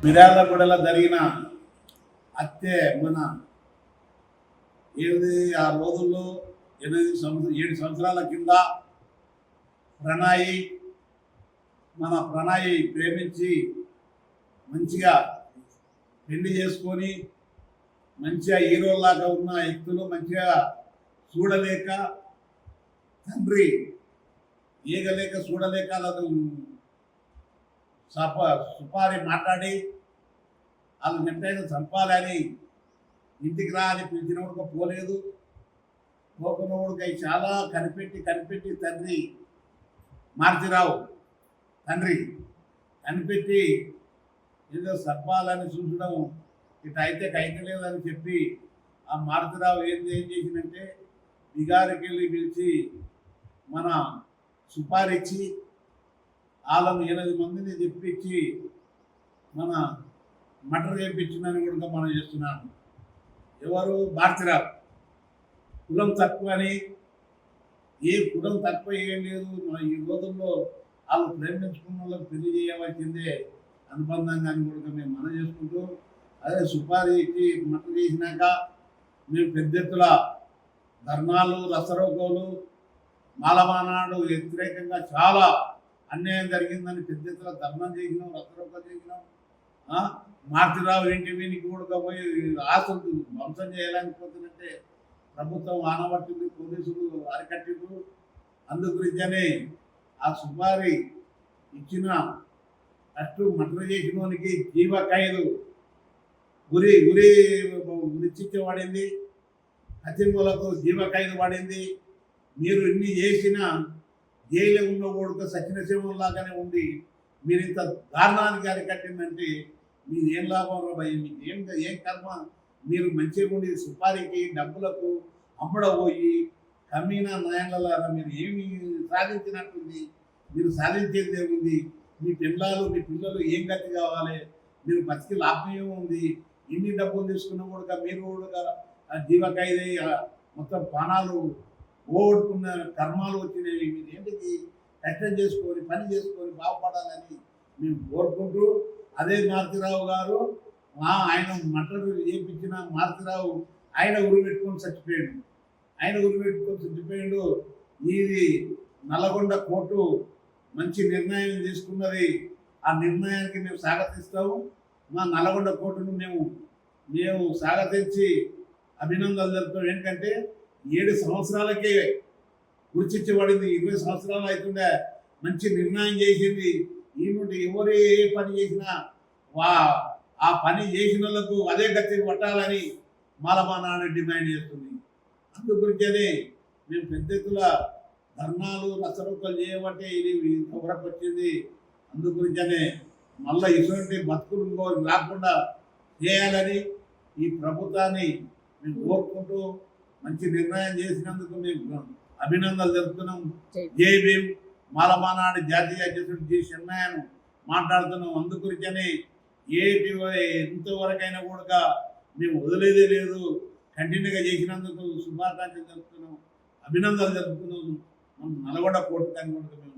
మిర్యాలగూడలో జరిగిన హత్య మన ఆ రోజుల్లో 7 సంవత్సరాల కింద ప్రణాయి ప్రేమించి మంచిగా పెళ్లి చేసుకొని మంచిగా హీరోలాగా ఉన్న వ్యక్తులు మంచిగా చూడలేక తండ్రి ఏగలేక చూడలేక సుపారి మాట్లాడి వాళ్ళు నెట్టైన చంపాలని ఇంటికి రా అని పిలిచినప్పుడు పోలేదు. పోకున్నవాడికి చాలా కనిపెట్టి తండ్రి మారుతిరావు కనిపెట్టి ఏదో సర్పాలని చూసడం ఇటు అయితే కైకలేదని చెప్పి ఆ మారుతిరావు ఏం చేసిందంటే బిగారికి వెళ్ళి పిలిచి మన సుపారిచ్చి వాళ్ళని 8 మందిని తెప్పించి మన మటర్ చేయించిందని కూడా మనం చేస్తున్నాను. ఎవరు? మారుతిరావు. కులం తక్కువ అని కులం తక్కువ ఏం లేదు. ఈ రోజుల్లో వాళ్ళు ప్రేమించుకున్న వాళ్ళకి పెళ్లి చేయవలసిందే అనుబంధంగా అని కూడా మేము మనం చేసుకుంటూ అదే సుపారీ ఇచ్చి మటర్ చేసినాక మేము పెద్ద ఎత్తున ధర్నాలు రసరోకోలు మాలమానాడు వ్యతిరేకంగా చాలా అన్యాయం జరిగిందని పెద్ద ఎత్తున ధర్నం చేసినాం, రసరోకలు చేసినాం. మారుతిరావు ఇంటి వీనికి కూడా పోయి ఆస్తులు ధ్వంసం చేయాలనిపోతుందంటే ప్రభుత్వం ఆనబట్టింది, పోలీసులు అరికట్టిండ్రు. అందుగురించనే ఆ సుపారి ఇచ్చిన ఫస్ట్ మటర్ చేసినోనికి జీవ ఖైదు ఉరి శిక్ష పడింది. హత్యములకు జీవ ఖైదు పడింది. మీరు ఇన్ని చేసినా జైలు ఉన్న కొడుకు సచిన శివంలాగానే ఉండి మీరు ఇంత దారుణానికి అరికట్టిందంటే మీరు ఏం లాభం భయ, మీకు ఏం కర్మ? మీరు మంచిగా ఉండి సుపారికి డబ్బులకు అమ్మడపోయి కమ్మీనా న్యాయాల మీరు ఏమి సాధించినట్టుంది? మీరు సాధించేది ఏముంది? మీ పిల్లలు ఏం గతి కావాలి? మీరు బతికి లాభం ఏముంది? ఇన్ని డబ్బులు తీసుకున్నా కూడా మీరు కూడా జీవకైదై మొత్తం ప్రాణాలు ఓడుకున్న కర్మాలు వచ్చినవి. మీరు ఏంటికి కష్టం చేసుకొని పని చేసుకొని బాగుపడాలని మేము కోరుకుంటూ అదే మారుతిరావు గారు ఆయన మటర్ చేయించిన మారుతిరావు ఆయన ఉరి పెట్టుకొని చచ్చిపోయాడు. ఇది నల్లగొండ కోర్టు మంచి నిర్ణయం తీసుకున్నది. ఆ నిర్ణయానికి మేము స్వాగతిస్తాము. మా నల్లగొండ కోర్టును మేము స్వాగతించి అభినందనలు జరుపుతాం. ఏంటంటే 7 సంవత్సరాలకే గుర్తించబడింది. 20 సంవత్సరాలు అవుతుండే మంచి నిర్ణయం చేసింది. ఈ నుండి ఎవరు ఏ పని చేసినా ఆ పని చేసిన వాళ్ళకు అదే గతి పట్టాలని మాలమానాన్ని డిమాండ్ చేస్తుంది. అందుగురించనే మేము పెద్ద ఎత్తున ధర్నాలు రసరోకలు చేయబట్టే ఇది ఇంతవరకు వచ్చింది. అందుగురించనే మళ్ళీ ఇటువంటి బతుకులు రాకుండా చేయాలని ఈ ప్రభుత్వాన్ని మేము కోరుకుంటూ మంచి నిర్ణయం చేసినందుకు మేము అభినందనలు జరుపుతున్నాం. జై భీమ్. మాలమానాడు జాతీయ అధ్యక్షుడు జి చెన్నయ్యను మాట్లాడుతున్నాం. అందుగురించని ఎంతవరకైనా కూడా మేము వదిలేదే లేదు. కంటిన్యూగా చేసినందుకు శుభాకాంక్షలు జరుపుతున్నాం, అభినందనలు జరుపుతున్నాం. మనం నల్గొండ కోర్టు కానీ కూడా మేము